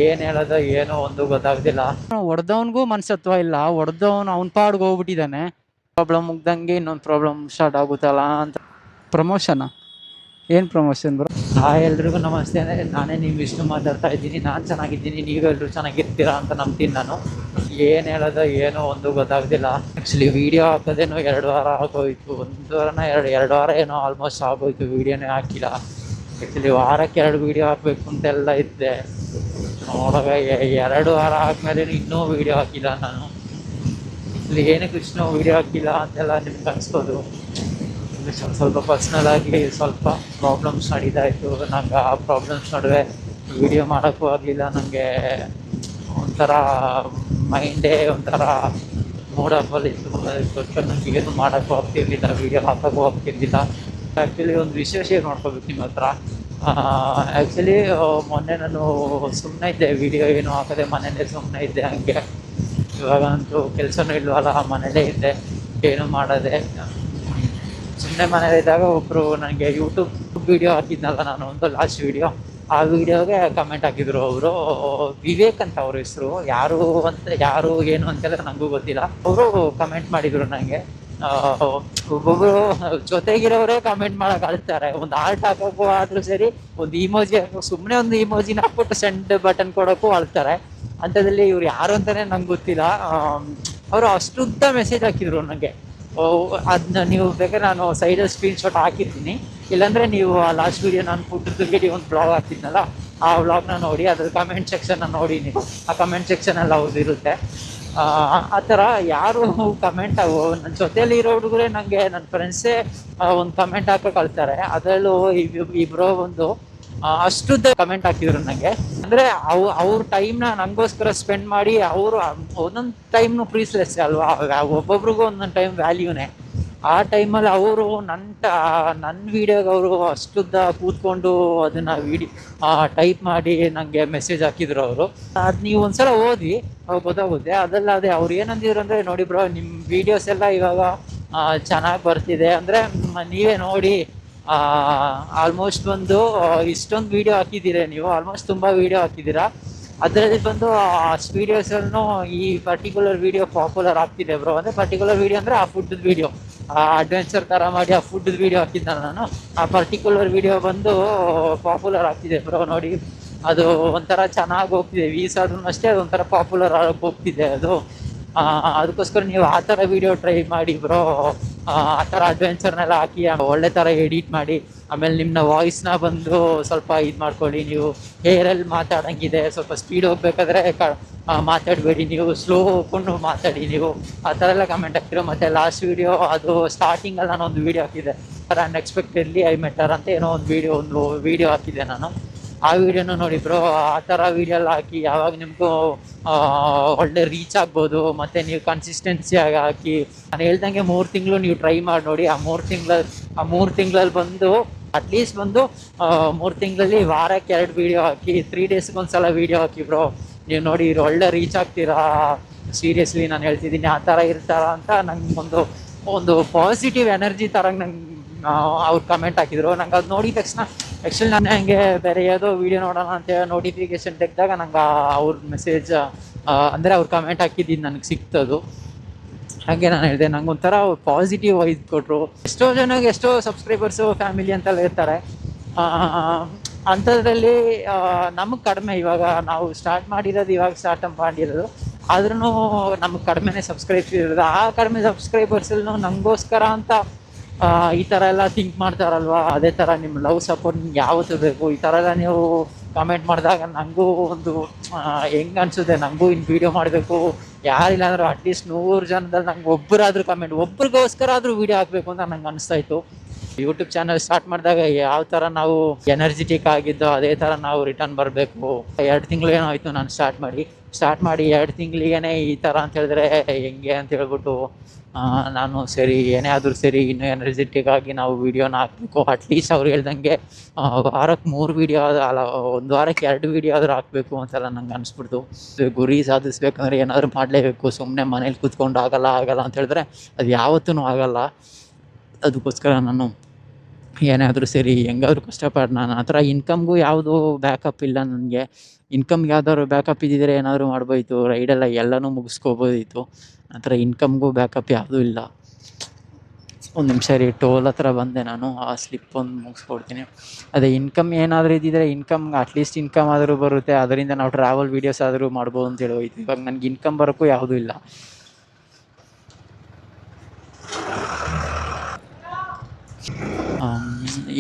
ಏನ್ ಹೇಳೋದು ಏನೋ ಒಂದು ಗೊತ್ತಾಗ್ತಿಲ್ಲ. ಹೊಡೆದವನ್ಗೂ ಮನ್ಸತ್ವ ಇಲ್ಲ, ಹೊಡೆದವನು ಅವ್ನ ಪಾಡ್ಗೆ ಹೋಗ್ಬಿಟ್ಟಿದ್ದಾನೆ. ಪ್ರಾಬ್ಲಮ್ ಮುಗ್ದಂಗೆ ಇನ್ನೊಂದು ಪ್ರಾಬ್ಲಮ್ ಸ್ಟಾರ್ಟ್ ಆಗುತ್ತಲ್ಲ ಅಂತ. ಪ್ರಮೋಷನ್ ಏನು ಪ್ರಮೋಷನ್ ಬ್ರೋ? ಎಲ್ರಿಗೂ ನಮಸ್ತೆ. ನಾನೇ ನೀವು ವಿಷ್ಣು ಮಾತಾಡ್ತಾ ಇದ್ದೀನಿ. ನಾನು ಚೆನ್ನಾಗಿದ್ದೀನಿ, ನೀವೆಲ್ಲರೂ ಚೆನ್ನಾಗಿರ್ತೀರಾ ಅಂತ ನಂಬ್ತೀನಿ ನಾನು. ಏನು ಹೇಳೋದು ಏನೋ ಒಂದು ಗೊತ್ತಾಗ್ತಿಲ್ಲ. ಆ್ಯಕ್ಚುಲಿ ವೀಡಿಯೋ ಹಾಕೋದೇನೋ 2 ವಾರ ಆಗೋಯ್ತು, 1 ವಾರನ 2 ವಾರ ಏನೋ ಆಲ್ಮೋಸ್ಟ್ ಆಗೋಯ್ತು, ವೀಡಿಯೋನೇ ಹಾಕಿಲ್ಲ. ಆ್ಯಕ್ಚುಲಿ ವಾರಕ್ಕೆ 2 ವೀಡಿಯೋ ಹಾಕಬೇಕು ಅಂತೆಲ್ಲ ಇದ್ದೆ. ನೋಡೋಣ 2 ವಾರ ಆದಮೇಲೆ ಇನ್ನೂ ವೀಡಿಯೋ ಹಾಕಿಲ್ಲ ನಾನು. ಇಲ್ಲಿ ಏನಕ್ಕೆ ಇಷ್ಟು ವೀಡಿಯೋ ಹಾಕಿಲ್ಲ ಅಂತೆಲ್ಲ ನಿಮ್ಗೆ ಅನಿಸ್ಬೋದು. ಸ್ವಲ್ಪ ಪರ್ಸ್ನಲ್ ಆಗಿ ಸ್ವಲ್ಪ ಪ್ರಾಬ್ಲಮ್ಸ್ ನಡೀತಾಯಿತ್ತು ನಂಗೆ. ಆ ಪ್ರಾಬ್ಲಮ್ಸ್ ನಡುವೆ ವೀಡಿಯೋ ಮಾಡೋಕ್ಕೂ ಆಗಲಿಲ್ಲ ನನಗೆ. ಒಂಥರ ಮೈಂಡೇ ಒಂಥರ ಮೂಡ್ ಆಫಲ್ಲಿ ಇತ್ತು. ನನಗೆ ಏನು ಮಾಡೋಕ್ಕೂ ಆಗ್ತಿರ್ಲಿಲ್ಲ, ವೀಡಿಯೋ ಹಾಕೋಕ್ಕೂ ಆಗ್ತಿರ್ಲಿಲ್ಲ. ಆ್ಯಕ್ಚುಲಿ ಒಂದು ವಿಶೇಷ ನೋಡ್ಕೋಬೇಕು ನಿಮ್ಮ ಹತ್ರ. ಆ್ಯಕ್ಚುಲಿ ಮೊನ್ನೆ ನಾನು ಸುಮ್ಮನೆ ಇದ್ದೆ, ವೀಡಿಯೋ ಏನು ಹಾಕದೆ ಮನೇಲೇ ಸುಮ್ಮನೆ ಇದ್ದೆ. ಹಂಗೆ ಇವಾಗಂತೂ ಕೆಲಸನೂ ಇಲ್ವಲ್ಲ, ಮನೇಲೇ ಇದ್ದೆ, ಏನು ಮಾಡೋದೆ. ಸುಮ್ಮನೆ ಮನೇಲಿದ್ದಾಗ ಒಬ್ಬರು ನನಗೆ ಯೂಟ್ಯೂಬ್ ವೀಡಿಯೋ ಹಾಕಿದ್ನಲ್ಲ ನಾನು, ಒಂದು ಲಾಸ್ಟ್ ವೀಡಿಯೋ, ಆ ವೀಡಿಯೋಗೆ ಕಮೆಂಟ್ ಹಾಕಿದ್ರು ಅವರು. ವಿವೇಕ್ ಅಂತ ಅವ್ರ ಹೆಸರು. ಯಾರು ಏನು ಅಂತೆಲ್ಲ ನನಗೂ ಗೊತ್ತಿಲ್ಲ. ಅವರು ಕಮೆಂಟ್ ಮಾಡಿದರು ನನಗೆ. ಒಬ್ಬೊಬ್ಬರು ಜೊತೆಗಿರೋರೇ ಕಮೆಂಟ್ ಮಾಡೋಕೆ ಅಳ್ತಾರೆ. ಒಂದು ಆರ್ಟ್ ಹಾಕೋಕ್ಕೂ ಆದರೂ ಸರಿ, ಒಂದು ಇಮೋಜಿ ಹಾಕೋ, ಸುಮ್ಮನೆ ಒಂದು ಇಮೋಜಿನ ಹಾಕ್ಬಿಟ್ಟು ಸೆಂಡ್ ಬಟನ್ ಕೊಡೋಕ್ಕೂ ಅಳ್ತಾರೆ. ಅಂಥದ್ರಲ್ಲಿ ಇವ್ರು ಯಾರು ಅಂತಲೇ ನಂಗೆ ಗೊತ್ತಿಲ್ಲ. ಅವರು ಅಷ್ಟುದ್ದ ಮೆಸೇಜ್ ಹಾಕಿದ್ರು ನನಗೆ. ಅದನ್ನ ನೀವು ಬೇಕಾದ್ರೆ ನಾನು ಸೈಡಲ್ಲಿ ಸ್ಕ್ರೀನ್ಶಾಟ್ ಹಾಕಿರ್ತೀನಿ, ಇಲ್ಲಾಂದರೆ ನೀವು ಆ ಲಾಸ್ಟ್ ವೀಡಿಯೋ ನಾನು ಫುಡ್ದು ವೀಡಿಯೋ ಒಂದು ಬ್ಲಾಗ್ ಹಾಕಿದ್ನಲ್ಲ, ಆ ವ್ಲಾಗ್ನ ನೋಡಿ, ಅದ್ರ ಕಮೆಂಟ್ ಸೆಕ್ಷನ್ನ ನೋಡಿ ನೀವು. ಆ ಕಮೆಂಟ್ ಸೆಕ್ಷನಲ್ಲಿ ಅವ್ರದ್ದು ಇರುತ್ತೆ. ಆ ಥರ ಯಾರು ಕಮೆಂಟ್ ನನ್ನ ಜೊತೆಯಲ್ಲಿ ಇರೋ ಹುಡುಗರೇ ನನಗೆ, ನನ್ನ ಫ್ರೆಂಡ್ಸೇ ಒಂದು ಕಮೆಂಟ್ ಹಾಕೋಕೆ ಕಳ್ತಾರೆ. ಅದರಲ್ಲೂ ಇಬ್ಬರು ಒಂದು ಅಷ್ಟುದ್ದ ಕಮೆಂಟ್ ಹಾಕಿದ್ರು ನನಗೆ. ಅಂದರೆ ಅವ್ರ ಟೈಮ್ನ ನನಗೋಸ್ಕರ ಸ್ಪೆಂಡ್ ಮಾಡಿ, ಅವರು ಒಂದೊಂದು ಟೈಮ್ನು ಪ್ರೀಸ್ಲೆಸ್ ಅಲ್ವಾ, ಒಬ್ಬೊಬ್ರಿಗೂ ಒಂದೊಂದು ಟೈಮ್ ವ್ಯಾಲ್ಯೂನೇ. ಆ ಟೈಮಲ್ಲಿ ಅವರು ನನ್ನ ವೀಡಿಯೋಗೆ ಅವರು ಅಷ್ಟುದ್ದ ಕೂತ್ಕೊಂಡು ಅದನ್ನು ಟೈಪ್ ಮಾಡಿ ನನಗೆ ಮೆಸೇಜ್ ಹಾಕಿದ್ರು ಅವರು. ಅದು ನೀವು ಒಂದ್ಸಲ ಓದಿ ಗೊತ್ತಾಗುತ್ತೆ. ಅದಲ್ಲದೆ ಅವ್ರು ಏನಂದಿದ್ರು ಅಂದರೆ, ನೋಡಿ ಬ್ರೋ, ನಿಮ್ಮ ವೀಡಿಯೋಸ್ ಎಲ್ಲ ಇವಾಗ ಚೆನ್ನಾಗಿ ಬರ್ತಿದೆ, ಅಂದರೆ ನೀವೇ ನೋಡಿ, ಆಲ್ಮೋಸ್ಟ್ ಬಂದು ಇಷ್ಟೊಂದು ವೀಡಿಯೋ ಹಾಕಿದ್ದೀರಾ ನೀವು, ಆಲ್ಮೋಸ್ಟ್ ತುಂಬ ವೀಡಿಯೋ ಹಾಕಿದ್ದೀರಾ. ಅದರಲ್ಲಿ ಬಂದು ಅಷ್ಟು ವೀಡಿಯೋಸನ್ನು ಈ ಪರ್ಟಿಕ್ಯುಲರ್ ವೀಡಿಯೋ ಪಾಪ್ಯುಲರ್ ಆಗ್ತಿದೆ ಬ್ರೋ. ಅಂದರೆ ಪರ್ಟಿಕ್ಯುಲರ್ ವೀಡಿಯೋ ಅಂದರೆ ಆ ಫುಡ್ದು ವೀಡಿಯೋ, ಅಡ್ವೆಂಚರ್ ಥರ ಮಾಡಿ ಆ ಫುಡ್ದು ವೀಡಿಯೋ ಹಾಕಿದ್ದೆ ನಾನು. ಆ ಪರ್ಟಿಕ್ಯುಲರ್ ವೀಡಿಯೋ ಬಂದು ಪಾಪ್ಯುಲರ್ ಆಗ್ತಿದೆ ಬ್ರೋ. ನೋಡಿ, ಅದು ಒಂಥರ ಚೆನ್ನಾಗಿ ಹೋಗ್ತಿದೆ, ವ್ಯೂಸ್ ಆದ್ರೂ ಅಷ್ಟೇ ಅದೊಂಥರ ಪಾಪ್ಯುಲರ್ ಆಗೋಕ್ಕೆ ಹೋಗ್ತಿದೆ ಅದು. ಅದಕ್ಕೋಸ್ಕರ ನೀವು ಆ ಥರ ವೀಡಿಯೋ ಟ್ರೈ ಮಾಡಿ ಬ್ರೋ. ಆ ಥರ ಅಡ್ವೆಂಚರ್ನೆಲ್ಲ ಹಾಕಿ ಒಳ್ಳೆ ಥರ ಎಡಿಟ್ ಮಾಡಿ, ಆಮೇಲೆ ನಿಮ್ಮ ವಾಯ್ಸ್ನ ಬಂದು ಸ್ವಲ್ಪ ಇದು ಮಾಡ್ಕೊಳ್ಳಿ. ನೀವು ಹೇರಲ್ಲಿ ಮಾತಾಡೋಂಗಿದೆ, ಸ್ವಲ್ಪ ಸ್ಪೀಡ್ ಹೋಗ್ಬೇಕಾದ್ರೆ ಮಾತಾಡಬೇಡಿ, ನೀವು ಸ್ಲೋ ಹೋಗ್ಕೊಂಡು ಮಾತಾಡಿ ನೀವು. ಆ ಥರ ಎಲ್ಲ ಕಮೆಂಟ್ ಹಾಕ್ತಿರೋ. ಮತ್ತು ಲಾಸ್ಟ್ ವೀಡಿಯೋ ಅದು ಸ್ಟಾರ್ಟಿಂಗಲ್ಲಿ ನಾನು ಒಂದು ವೀಡಿಯೋ ಹಾಕಿದ್ದೆ, ಅನ್ಎಕ್ಸ್ಪೆಕ್ಟೆಡ್ಲಿ ಐ ಮೆಟರ್ ಅಂತ ಏನೋ ಒಂದು ವೀಡಿಯೋ ಹಾಕಿದ್ದೆ ನಾನು. ಆ ವೀಡಿಯೋನು ನೋಡಿ ಬ್ರೋ. ಆ ಥರ ವೀಡಿಯೋ ಎಲ್ಲ ಹಾಕಿ, ಯಾವಾಗ ನಿಮಗೂ ಒಳ್ಳೆ ರೀಚ್ ಆಗ್ಬೋದು. ಮತ್ತು ನೀವು ಕನ್ಸಿಸ್ಟೆನ್ಸಿಯಾಗಿ ಹಾಕಿ, ನಾನು ಹೇಳ್ದಂಗೆ 3 ತಿಂಗಳು ನೀವು ಟ್ರೈ ಮಾಡಿ ನೋಡಿ. ಆ 3 ತಿಂಗಳಲ್ಲಿ ಬಂದು ಅಟ್ಲೀಸ್ಟ್ ಬಂದು 3 ತಿಂಗಳಲ್ಲಿ ವಾರಕ್ಕೆ 2 ವೀಡಿಯೋ ಹಾಕಿ, 3 ಡೇಸ್ಗೆ ಒಂದ್ಸಲ ವೀಡಿಯೋ ಹಾಕಿ ಬ್ರೋ. ನೀವು ನೋಡಿ ಒಳ್ಳೆ ರೀಚ್ ಆಗ್ತೀರಾ. ಸೀರಿಯಸ್ಲಿ ನಾನು ಹೇಳ್ತಿದ್ದೀನಿ, ಆ ಥರ ಇರ್ತಾರ ಅಂತ ನಂಗೆ ಒಂದು ಪಾಸಿಟಿವ್ ಎನರ್ಜಿ ಥರ ನಂಗೆ ಅವ್ರು ಕಮೆಂಟ್ ಹಾಕಿದ್ರು. ನಂಗೆ ಅದು ನೋಡಿದ ತಕ್ಷಣ ಆ್ಯಕ್ಚುಲಿ ನಾನು ಹಂಗೆ ಬೇರೆ ಯಾವುದೋ ವೀಡಿಯೋ ನೋಡೋಣ ಅಂತ ನೋಟಿಫಿಕೇಶನ್ ತೆಗೆದಾಗ ನಂಗೆ ಅವ್ರ ಮೆಸೇಜ್ ಅಂದರೆ ಅವ್ರು ಕಮೆಂಟ್ ಹಾಕಿದ್ದು ನನಗೆ ಸಿಕ್ತದು. ಹಾಗೆ ನಾನು ಹೇಳಿದೆ, ನಂಗೆ ಒಂಥರ ಪಾಸಿಟಿವ್ ವೈಸ್ ಕೊಟ್ಟರು. ಎಷ್ಟೋ ಜನಕ್ಕೆ ಎಷ್ಟೋ ಸಬ್ಸ್ಕ್ರೈಬರ್ಸು ಫ್ಯಾಮಿಲಿ ಅಂತೆಲ್ಲ ಇರ್ತಾರೆ. ಅಂಥದ್ರಲ್ಲಿ ನಮಗೆ ಕಡಿಮೆ, ಇವಾಗ ನಾವು ಸ್ಟಾರ್ಟ್ ಮಾಡಿರೋದು, ಇವಾಗ ಸ್ಟಾರ್ಟ್ ಮಾಡಿರೋದು, ಆದ್ರೂ ನಮಗೆ ಕಡಿಮೆನೇ ಸಬ್ಸ್ಕ್ರೈಬ್ಸ್ ಇರೋದು. ಆ ಕಡಿಮೆ ಸಬ್ಸ್ಕ್ರೈಬರ್ಸಲ್ಲೂ ನನಗೋಸ್ಕರ ಅಂತ ಈ ಥರ ಎಲ್ಲ ಥಿಂಕ್ ಮಾಡ್ತಾರಲ್ವ, ಅದೇ ಥರ ನಿಮ್ಮ ಲವ್ ಸಪೋರ್ಟ್ ನಿಮ್ಗೆ ಯಾವತ್ತೂ ಬೇಕು. ಈ ಥರ ಎಲ್ಲ ನೀವು ಕಮೆಂಟ್ ಮಾಡಿದಾಗ ನನಗೂ ಒಂದು ಹೆಂಗೆ ಅನಿಸುತ್ತೆ, ನನಗೂ ಇನ್ನು ವೀಡಿಯೋ ಮಾಡಬೇಕು, ಯಾರಿಲ್ಲ ಅಂದರೂ ಅಟ್ಲೀಸ್ಟ್ 100 ಜನದಲ್ಲಿ ನಂಗೆ ಒಬ್ಬರಾದರೂ ಒಬ್ರಿಗೋಸ್ಕರ ಆದರೂ ವೀಡಿಯೋ ಹಾಕಬೇಕು ಅಂತ ನಂಗೆ ಅನಿಸ್ತಾಯಿತ್ತು. ಯೂಟ್ಯೂಬ್ ಚಾನಲ್ ಸ್ಟಾರ್ಟ್ ಮಾಡಿದಾಗ ಯಾವ ಥರ ನಾವು ಎನರ್ಜಿಟಿಕ್ ಆಗಿದ್ದೋ ಅದೇ ಥರ ನಾವು ರಿಟರ್ನ್ ಬರಬೇಕು. 2 ತಿಂಗಳು ಏನೋ ಆಯಿತು ನಾನು ಸ್ಟಾರ್ಟ್ ಮಾಡಿ 2 ತಿಂಗಳಿಗೇ ಈ ಥರ ಅಂತ ಹೇಳಿದ್ರೆ ಹೆಂಗೆ ಅಂತ ಹೇಳ್ಬಿಟ್ಟು ನಾನು ಸರಿ, ಏನೇ ಆದರೂ ಸರಿ, ಇನ್ನೂ ಎನರ್ಜೆಟಿಕ್ ಆಗಿ ನಾವು ವೀಡಿಯೋನ ಹಾಕಬೇಕು. ಅಟ್ಲೀಸ್ಟ್ ಅವ್ರು ಹೇಳ್ದಂಗೆ ವಾರಕ್ಕೆ 3 ವೀಡಿಯೋ ಅಲ್ಲ, 1 ವಾರಕ್ಕೆ 2 ವೀಡಿಯೋ ಆದರೂ ಹಾಕಬೇಕು ಅಂತೆಲ್ಲ ನಂಗೆ ಅನಿಸ್ಬಿಡ್ತು. ಗುರಿ ಸಾಧಿಸ್ಬೇಕಂದ್ರೆ ಏನಾದರೂ ಮಾಡಲೇಬೇಕು. ಸುಮ್ಮನೆ ಮನೇಲಿ ಕೂತ್ಕೊಂಡು ಆಗಲ್ಲ ಅಂತ ಹೇಳಿದ್ರೆ ಅದು ಯಾವತ್ತೂ ಆಗಲ್ಲ. ಅದಕ್ಕೋಸ್ಕರ ನಾನು ಏನಾದರೂ ಸರಿ ಹೆಂಗಾದ್ರೂ ಕಷ್ಟಪಟ್ಟು ನಾನು ಆ ಥರ ಇನ್ಕಮ್ಗೂ ಯಾವುದೂ ಬ್ಯಾಕಪ್ ಇಲ್ಲ ನನಗೆ. ಇನ್ಕಮ್ಗೆ ಯಾವ್ದಾದ್ರು ಬ್ಯಾಕಪ್ ಇದ್ದಿದ್ರೆ ಏನಾದರೂ ಮಾಡ್ಬೋದಿತ್ತು, ರೈಡೆಲ್ಲ ಎಲ್ಲನೂ ಮುಗಿಸ್ಕೋಬೋದಿತ್ತು. ಆ ಥರ ಇನ್ಕಮ್ಗೂ ಬ್ಯಾಕಪ್ ಯಾವುದೂ ಇಲ್ಲ. ಒಂದು ನಿಮಿಷ ರೀ, ಟೋಲ್ ಹತ್ರ ಬಂದೆ ನಾನು, ಆ ಸ್ಲಿಪ್ ಒಂದು ಮುಗಿಸ್ಕೊಡ್ತೀನಿ. ಅದೇ ಇನ್ಕಮ್ ಏನಾದರೂ ಇದ್ದಿದ್ರೆ ಅಟ್ಲೀಸ್ಟ್ ಇನ್ಕಮ್ ಆದರೂ ಬರುತ್ತೆ, ಅದರಿಂದ ನಾವು ಟ್ರಾವೆಲ್ ವೀಡಿಯೋಸ್ ಆದರೂ ಮಾಡ್ಬೋದು ಅಂತೇಳಿ ಹೋಯ್ತು. ಇವಾಗ ನನಗೆ ಇನ್ಕಮ್ ಬರೋಕ್ಕೂ ಯಾವುದೂ ಇಲ್ಲ.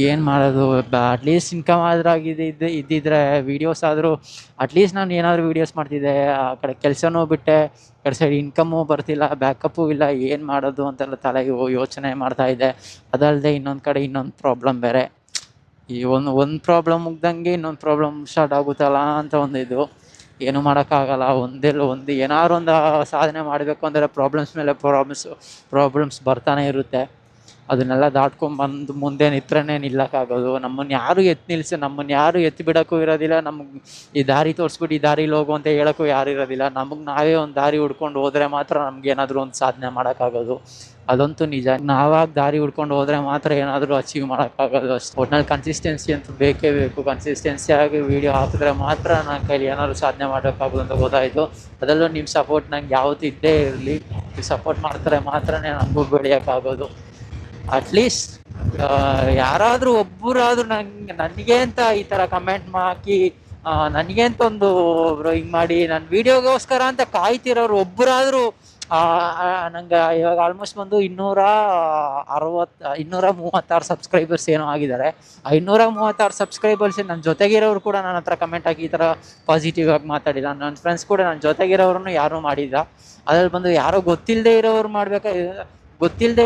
ಏನು ಮಾಡೋದು, ಅಟ್ಲೀಸ್ಟ್ ಇನ್ಕಮ್ ಆದರೂ ಇದ್ದಿದ್ರೆ ವೀಡಿಯೋಸ್ ಆದರೂ ಅಟ್ಲೀಸ್ಟ್ ನಾನು ಏನಾದರೂ ವೀಡಿಯೋಸ್ ಮಾಡ್ತಿದ್ದೆ. ಆ ಕಡೆ ಕೆಲಸನೂ ಬಿಟ್ಟೆ, ಕಡೆ ಸೈಡ್ ಇನ್ಕಮ್ಮು ಬರ್ತಿಲ್ಲ, ಬ್ಯಾಕಪ್ಪು ಇಲ್ಲ, ಏನು ಮಾಡೋದು ಅಂತೆಲ್ಲ ತಲೆಗೆ ಯೋಚನೆ ಮಾಡ್ತಾಯಿದ್ದೆ. ಅದಲ್ಲದೆ ಇನ್ನೊಂದು ಕಡೆ ಇನ್ನೊಂದು ಪ್ರಾಬ್ಲಮ್ ಬೇರೆ. ಈ ಒಂದು ಪ್ರಾಬ್ಲಮ್ ಮುಗ್ದಂಗೆ ಇನ್ನೊಂದು ಪ್ರಾಬ್ಲಮ್ ಸ್ಟಾರ್ಟ್ ಆಗುತ್ತಲ್ಲ ಅಂತ ಇದು. ಏನೂ ಮಾಡೋಕ್ಕಾಗಲ್ಲ. ಏನಾದ್ರು ಒಂದು ಸಾಧನೆ ಮಾಡಬೇಕು ಅಂದರೆ ಪ್ರಾಬ್ಲಮ್ಸ್ ಮೇಲೆ ಪ್ರಾಬ್ಲಮ್ಸ್ ಬರ್ತಾನೆ ಇರುತ್ತೆ. ಅದನ್ನೆಲ್ಲ ದಾಟ್ಕೊಂಡ್ಬಂದು ಮುಂದೆ ನಿಂತ್ರೆ ನಿಲ್ಲಕ್ಕಾಗೋದು. ನಮ್ಮನ್ನು ಯಾರು ಎತ್ತಿ ಬಿಡೋಕ್ಕೂ ಇರೋದಿಲ್ಲ. ನಮಗೆ ಈ ದಾರಿ ತೋರಿಸ್ಬಿಟ್ಟು ಈ ದಾರಿಲಿ ಹೋಗು ಅಂತ ಹೇಳೋಕ್ಕೂ ಯಾರು ಇರೋದಿಲ್ಲ. ನಮಗೆ ನಾವೇ ಒಂದು ದಾರಿ ಹುಡ್ಕೊಂಡು ಹೋದರೆ ಮಾತ್ರ ನಮಗೇನಾದರೂ ಒಂದು ಸಾಧನೆ ಮಾಡೋಕ್ಕಾಗೋದು. ಅದಂತೂ ನಿಜ. ನಾವಾಗಿ ದಾರಿ ಹುಡ್ಕೊಂಡು ಹೋದರೆ ಮಾತ್ರ ಏನಾದರೂ ಅಚೀವ್ ಮಾಡೋಕ್ಕಾಗೋದು ಅಷ್ಟೇ. ಒಟ್ನಲ್ಲಿ ಕನ್ಸಿಸ್ಟೆನ್ಸಿ ಅಂತೂ ಬೇಕೇ ಬೇಕು. ಕನ್ಸಿಸ್ಟೆನ್ಸಿಯಾಗಿ ವೀಡಿಯೋ ಹಾಕಿದ್ರೆ ಮಾತ್ರ ನನ್ನ ಕೈಲಿ ಏನಾದರೂ ಸಾಧನೆ ಮಾಡೋಕ್ಕಾಗೋದು ಅಂತ ಗೊತ್ತಾಯಿತು. ಅದರಲ್ಲೂ ನಿಮ್ಮ ಸಪೋರ್ಟ್ ನಂಗೆ ಯಾವತ್ತೂ ಇದ್ದೇ ಇರಲಿ. ನೀವು ಸಪೋರ್ಟ್ ಮಾಡ್ತಾರೆ ಮಾತ್ರನೇ ನನಗೂ ಬೆಳೆಯೋಕ್ಕಾಗೋದು. ಅಟ್ಲೀಸ್ಟ್ ಯಾರಾದರೂ ಒಬ್ಬರಾದರೂ ನನಗೆ ಅಂತ ಈ ಥರ ಕಮೆಂಟ್ ಹಾಕಿ, ನನಗೆ ಅಂತ ಒಂದು ಹಿಂಗೆ ಮಾಡಿ ನನ್ನ ವೀಡಿಯೋಗೋಸ್ಕರ ಅಂತ ಕಾಯ್ತಿರೋರು ಒಬ್ಬರಾದರೂ ನಂಗೆ ಇವಾಗ ಆಲ್ಮೋಸ್ಟ್ ಬಂದು 236 ಸಬ್ಸ್ಕ್ರೈಬರ್ಸ್ ಏನೋ ಆಗಿದ್ದಾರೆ. 236 ಸಬ್ಸ್ಕ್ರೈಬರ್ಸ್ ನನ್ನ ಜೊತೆಗಿರೋರು ಕೂಡ ನನ್ನ ಹತ್ರ ಕಮೆಂಟ್ ಹಾಕಿ ಈ ಥರ ಪಾಸಿಟಿವ್ ಆಗಿ ಮಾತಾಡಿಲ್ಲ. ನನ್ನ ಫ್ರೆಂಡ್ಸ್ ಕೂಡ ನನ್ನ ಜೊತೆಗಿರೋರನ್ನು ಯಾರೂ ಮಾಡಿಲ್ಲ. ಅದ್ರಲ್ಲಿ ಬಂದು ಯಾರೋ ಗೊತ್ತಿಲ್ಲದೆ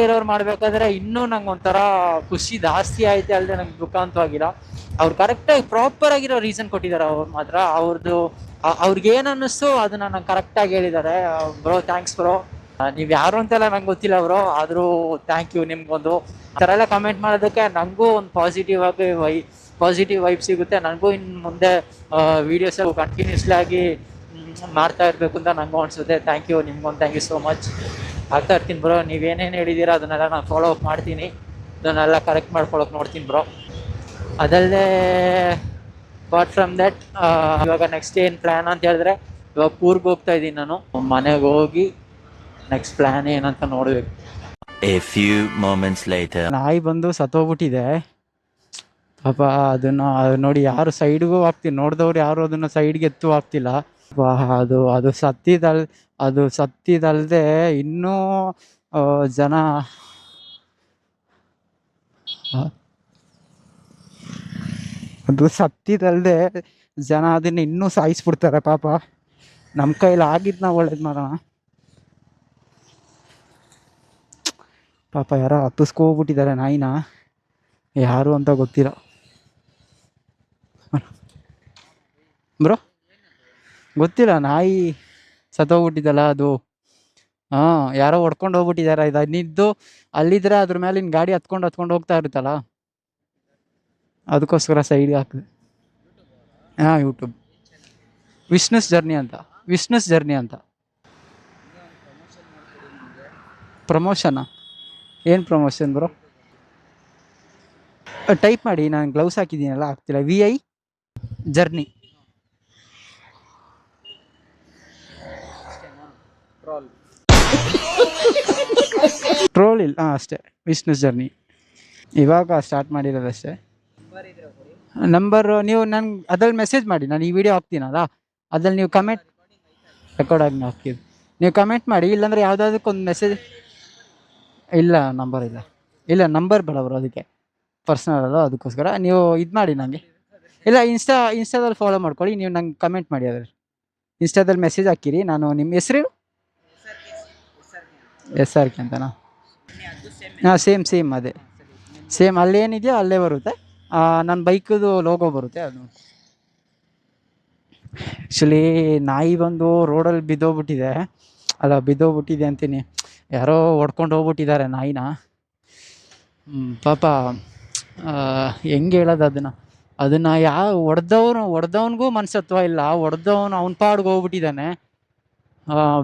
ಇರೋರು ಮಾಡಬೇಕಾದ್ರೆ ಇನ್ನೂ ನಂಗೆ ಒಂಥರ ಖುಷಿ ಜಾಸ್ತಿ ಆಯ್ತು, ಅಲ್ಲದೆ ನಂಗೆ ದುಃಖ ಅಂತೂ ಆಗಿಲ್ಲ. ಅವ್ರು ಕರೆಕ್ಟಾಗಿ ಪ್ರಾಪರಾಗಿರೋ ರೀಸನ್ ಕೊಟ್ಟಿದ್ದಾರೆ. ಅವ್ರು ಮಾತ್ರ ಅವ್ರಿಗೇನು ಅನ್ನಿಸ್ತು ಅದನ್ನ ನಂಗೆ ಕರೆಕ್ಟಾಗಿ ಹೇಳಿದ್ದಾರೆ. ಬ್ರೋ ಥ್ಯಾಂಕ್ಸ್ ಬ್ರೋ, ನೀವು ಯಾರು ಅಂತೆಲ್ಲ ನಂಗೆ ಗೊತ್ತಿಲ್ಲ ಬ್ರೋ, ಆದರೂ ಥ್ಯಾಂಕ್ ಯು ನಿಮ್ಗೊಂದು. ಆ ಥರ ಎಲ್ಲ ಕಮೆಂಟ್ ಮಾಡೋದಕ್ಕೆ ನನಗೂ ಒಂದು ಪಾಸಿಟಿವ್ ವೈಬ್ ಸಿಗುತ್ತೆ. ನನಗೂ ಇನ್ನು ಮುಂದೆ ವೀಡಿಯೋಸ್ ಕಂಟಿನ್ಯೂಸ್ಲಿ ಆಗಿ ಮಾಡ್ತಾ ಇರಬೇಕು ಅಂತ ನನಗೂ ಅನಿಸುತ್ತೆ. ಥ್ಯಾಂಕ್ ಯು, ನಿಮ್ಗೊಂದು ಥ್ಯಾಂಕ್ ಯು ಸೋ ಮಚ್. ಆಗ್ತಾ ಇರ್ತೀನಿ ಬ್ರೋ. ನೀವೇನೇನು ಹೇಳಿದ್ದೀರಾ ಅದನ್ನೆಲ್ಲ ನಾನು ಫಾಲೋ ಅಪ್ ಮಾಡ್ತೀನಿ. ಅದನ್ನೆಲ್ಲ ಕರೆಕ್ಟ್ ಮಾಡ್ಕೊಳಕ್ಕೆ ನೋಡ್ತೀನಿ ಬ್ರೋ. ಅದಲ್ಲದೆ ಅಪಾರ್ಟ್ ಫ್ರಮ್ ದಟ್ ಇವಾಗ ನೆಕ್ಸ್ಟ್ ಏನು ಪ್ಲ್ಯಾನ್ ಅಂತ ಹೇಳಿದ್ರೆ, ಇವಾಗ ಕೂರ್ಗೆ ಹೋಗ್ತಾ ಇದ್ದೀನಿ ನಾನು. ಮನೆಗೆ ಹೋಗಿ ನೆಕ್ಸ್ಟ್ ಪ್ಲ್ಯಾನ್ ಏನಂತ ನೋಡಬೇಕು. ನಾಯಿ ಬಂದು ಸತ್ತೋಗ್ಬಿಟ್ಟಿದೆ ಪಾಪ. ಅದನ್ನು ನೋಡಿ ಯಾರು ಸೈಡ್ಗೂ ನೋಡಿದವ್ರು ಯಾರು ಅದನ್ನು ಸೈಡ್ಗೆ ಎತ್ತು ಆಗ್ತಿಲ್ಲ. ಅದು ಸತ್ತಿದಲ್ದೆ ಇನ್ನೂ ಜನ ಅದನ್ನ ಇನ್ನೂ ಸಾಯಿಸ್ಬಿಡ್ತಾರೆ ಪಾಪ. ನಮ್ಮ ಕೈಲಿ ಆಗಿದ್ದು ನಾವು ಒಳ್ಳೇದು ಮಾಡೋಣ. ಪಾಪ ಯಾರೋ ಹತ್ತಿಸ್ಕೋಗ್ಬಿಟ್ಟಿದ್ದಾರೆ ನಾಯಿನ, ಯಾರು ಅಂತ ಗೊತ್ತಿಲ್ಲ ಬ್ರೋ. ಗೊತ್ತಿಲ್ಲ, ನಾಯಿ ಸತ್ತೋಗ್ಬಿಟ್ಟಿದ್ದಲ್ಲ ಅದು. ಯಾರೋ ಹೊಡ್ಕೊಂಡು ಹೋಗ್ಬಿಟ್ಟಿದ್ದಾರೆ. ಇನ್ನಿದ್ದು ಅಲ್ಲಿದ್ರೆ ಅದ್ರ ಮೇಲಿನ ಗಾಡಿ ಹತ್ಕೊಂಡು ಹೋಗ್ತಾ ಇರುತ್ತಲ್ಲ, ಅದಕ್ಕೋಸ್ಕರ ಸೈಡ್ಗೆ ಹಾಕಿದೆ. ಯೂಟ್ಯೂಬ್ ವಿಷ್ಣುಸ್ ಜರ್ನಿ ಅಂತ. ಪ್ರಮೋಷನಾ? ಏನು ಪ್ರಮೋಷನ್ ಬ್ರೋ? ಟೈಪ್ ಮಾಡಿ, ನಾನು ಗ್ಲೌಸ್ ಹಾಕಿದ್ದೀನಲ್ಲ, ಆಗ್ತಿಲ್ಲ. VI journey. ಟ್ರೋಲ್ ಇಲ್ಲ, ಅಷ್ಟೇ. ವಿಷ್ಣುಸ್ ಜರ್ನಿ ಇವಾಗ ಸ್ಟಾರ್ಟ್ ಮಾಡಿರೋದಷ್ಟೇ. ನಂಬರ್ ನೀವು ನನ್ಗೆ ಅದ್ರಲ್ಲಿ ಮೆಸೇಜ್ ಮಾಡಿ. ನಾನು ಈ ವಿಡಿಯೋ ಹಾಕ್ತೀನಲ್ಲ, ಅದ್ರಲ್ಲಿ ನೀವು ಕಮೆಂಟ್ ರೆಕಾರ್ಡ್ ಆಗಿ ಹಾಕ್ತೀವಿ. ನೀವು ಕಮೆಂಟ್ ಮಾಡಿ, ಇಲ್ಲಾಂದರೆ ಯಾವುದಾದಕ್ಕೊಂದು ಮೆಸೇಜ್. ಇಲ್ಲ, ನಂಬರ್ ಬೇಡ ಬರೋ, ಅದಕ್ಕೆ ಪರ್ಸ್ನಲ್ ಅಲ್ಲ, ಅದಕ್ಕೋಸ್ಕರ ನೀವು ಇದು ಮಾಡಿ ನನಗೆ. ಇಲ್ಲ, ಇನ್ಸ್ಟಾದಲ್ಲಿ ಫಾಲೋ ಮಾಡ್ಕೊಳ್ಳಿ. ನೀವು ನಂಗೆ ಕಮೆಂಟ್ ಮಾಡಿ, ಅದ್ರಲ್ಲಿ ಇನ್ಸ್ಟಾದಲ್ಲಿ ಮೆಸೇಜ್ ಹಾಕಿರಿ. ನಾನು ನಿಮ್ಮ ಹೆಸರು SRK ಅಂತನಾ? ಸೇಮ್ ಅದೇ ಸೇಮ್. ಅಲ್ಲೇನಿದೆಯೋ ಅಲ್ಲೇ ಬರುತ್ತೆ. ನನ್ನ ಬೈಕದು ಲೋಗೋ ಬರುತ್ತೆ ಅದು. ಆ್ಯಕ್ಚುಲಿ ನಾಯಿ ಬಂದು ರೋಡಲ್ಲಿ ಬಿದ್ದೋಗ್ಬಿಟ್ಟಿದೆ ಅಂತೀನಿ. ಯಾರೋ ಹೊಡ್ಕೊಂಡು ಹೋಗ್ಬಿಟ್ಟಿದ್ದಾರೆ ನಾಯಿನ ಪಾಪ. ಹೆಂಗೆ ಹೇಳೋದು ಅದನ್ನು ಹೊಡೆದವನಿಗೂ ಮನಸತ್ವ ಇಲ್ಲ. ಹೊಡೆದವನು ಅವನ ಪಾಡ್ಗೆ ಹೋಗ್ಬಿಟ್ಟಿದ್ದಾನೆ.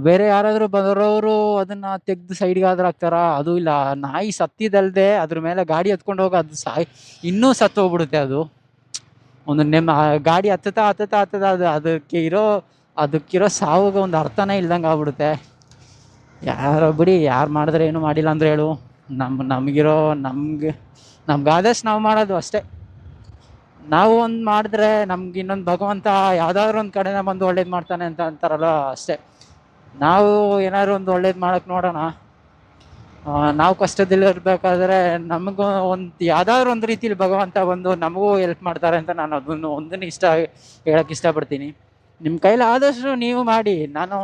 ಬೇರೆ ಯಾರಾದರೂ ಬರೋರು ಅದನ್ನ ತೆಗೆದು ಸೈಡ್ಗೆ ಆದ್ರೂ ಹಾಕ್ತಾರ, ಅದು ಇಲ್ಲ. ನಾಯಿ ಸತ್ತಿದಲ್ದೆ ಅದ್ರ ಮೇಲೆ ಗಾಡಿ ಹತ್ಕೊಂಡು ಹೋಗಿ ಅದು ಇನ್ನೂ ಸತ್ತು ಹೋಗ್ಬಿಡುತ್ತೆ. ಅದು ಒಂದು ಗಾಡಿ ಹತ್ತುತ್ತಾ ಅದು ಅದಕ್ಕಿರೋ ಸಾವಿಗೆ ಒಂದು ಅರ್ಥನೇ ಇಲ್ದಂಗೆ ಆಗ್ಬಿಡುತ್ತೆ. ಯಾರೋ ಬಿಡಿ, ಯಾರು ಮಾಡಿದ್ರೆ ಏನು ಮಾಡಿಲ್ಲ ಅಂದ್ರೆ ಹೇಳು. ನಮ್ಗಾದಷ್ಟು ನಾವು ಮಾಡೋದು ಅಷ್ಟೇ. ನಾವು ಒಂದು ಮಾಡಿದ್ರೆ ನಮ್ಗೆ ಇನ್ನೊಂದು ಭಗವಂತ ಯಾವ್ದಾದ್ರು ಒಂದು ಕಡೆನ ಬಂದು ಒಳ್ಳೇದು ಮಾಡ್ತಾನೆ ಅಂತ ಅಂತಾರಲ್ಲ, ಅಷ್ಟೇ. ನಾವು ಏನಾದ್ರು ಒಂದು ಒಳ್ಳೇದು ಮಾಡಕ್ ನೋಡೋಣ. ನಾವು ಕಷ್ಟದಲ್ಲಿರ್ಬೇಕಾದ್ರೆ ನಮಗೂ ಯಾವ್ದಾದ್ರು ಒಂದು ರೀತಿಲಿ ಭಗವಂತ ಬಂದು ನಮಗೂ ಹೆಲ್ಪ್ ಮಾಡ್ತಾರೆ ಅಂತ ನಾನು ಒಂದನ್ನು ಹೇಳಕ್ ಇಷ್ಟಪಡ್ತೀನಿ. ನಿಮ್ಮ ಕೈಲಿ ಆದಷ್ಟು ನೀವು ಮಾಡಿ. ನಾನು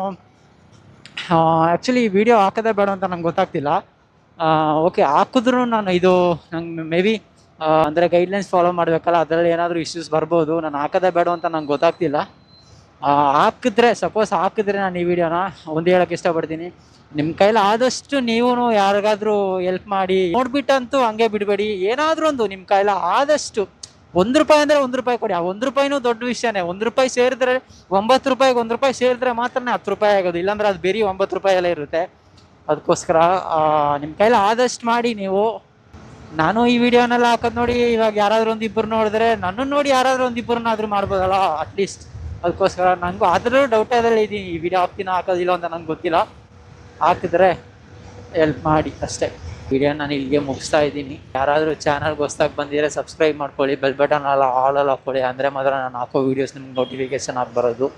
ಆ್ಯಕ್ಚುಲಿ ವಿಡಿಯೋ ಹಾಕೋದೇ ಬೇಡ ಅಂತ ನಂಗೆ ಗೊತ್ತಾಗ್ತಿಲ್ಲ. ಓಕೆ, ಹಾಕಿದ್ರು ನಾನು ನಂಗೆ ಮೇ ಬಿ ಅಂದರೆ ಗೈಡ್ಲೈನ್ಸ್ ಫಾಲೋ ಮಾಡಬೇಕಲ್ಲ, ಅದರಲ್ಲಿ ಏನಾದರೂ ಇಶ್ಯೂಸ್ ಬರ್ಬೋದು. ನಾನು ಹಾಕೋದೇ ಬೇಡ ಅಂತ ನಂಗೆ ಗೊತ್ತಾಗ್ತಿಲ್ಲ. ಸಪೋಸ್ ಹಾಕಿದ್ರೆ ನಾನು ಈ ವಿಡಿಯೋನ ಹೇಳಕ್ಕೆ ಇಷ್ಟಪಡ್ತೀನಿ. ನಿಮ್ಮ ಕೈಲಿ ಆದಷ್ಟು ನೀವು ಯಾರಿಗಾದ್ರೂ ಹೆಲ್ಪ್ ಮಾಡಿ. ನೋಡ್ಬಿಟ್ಟಂತೂ ಹಂಗೆ ಬಿಡಬೇಡಿ. ಏನಾದರೂ ಒಂದು ನಿಮ್ಮ ಕೈಲಿ ಆದಷ್ಟು ₹1 ಅಂದರೆ ₹1 ಕೊಡಿ. ಆ ₹1 ದೊಡ್ಡ ವಿಷಯನೇ. ₹1 ಸೇರಿದ್ರೆ ₹9 ₹1 ಸೇರಿದ್ರೆ ಮಾತ್ರ ₹10 ಆಗೋದು. ಇಲ್ಲಾಂದ್ರೆ ಅದು ಬೇರೆ ₹9 ಎಲ್ಲ ಇರುತ್ತೆ. ಅದಕ್ಕೋಸ್ಕರ ನಿಮ್ಮ ಕೈಲಿ ಆದಷ್ಟು ಮಾಡಿ ನೀವು. ನಾನು ಈ ವಿಡಿಯೋನೆಲ್ಲ ಹಾಕೋದು ನೋಡಿ ಇವಾಗ ಯಾರಾದರೂ ಒಂದಿಬ್ಬರು ನೋಡಿದ್ರೆ ನನ್ನನ್ನು ನೋಡಿ ಯಾರಾದರೂ ಒಂದಿಬ್ಬರನ್ನಾದ್ರೂ ಮಾಡ್ಬೋದಲ್ಲ ಅಟ್ಲೀಸ್ಟ್. ಅದಕ್ಕೋಸ್ಕರ ನನಗೂ ಆದರೂ ಡೌಟಲ್ಲಿ ಇದ್ದೀನಿ, ಈ ವಿಡಿಯೋ ಹಾಕೋದಿಲ್ಲ ಅಂತ ನಂಗೆ ಗೊತ್ತಿಲ್ಲ. ಹಾಕಿದ್ರೆ ಹೆಲ್ಪ್ ಮಾಡಿ ಅಷ್ಟೇ. ವಿಡಿಯೋ ನಾನು ಇಲ್ಲಿಗೆ ಮುಗಿಸ್ತಾ ಇದ್ದೀನಿ. ಯಾರಾದರೂ ಚಾನಲ್ಗೆ ಹೊಸ್ದಾಗಿ ಬಂದಿದ್ರೆ ಸಬ್ಸ್ಕ್ರೈಬ್ ಮಾಡ್ಕೊಳ್ಳಿ, ಬೆಲ್ ಬಟನ್ ಆಲಲ್ಲಿ ಹಾಕ್ಕೊಳ್ಳಿ. ಅಂದರೆ ಮಾತ್ರ ನಾನು ಹಾಕೋ ವೀಡಿಯೋಸ್ ನಿಮ್ಗೆ ನೋಟಿಫಿಕೇಶನ್ ಆಗಿ ಬರೋದು.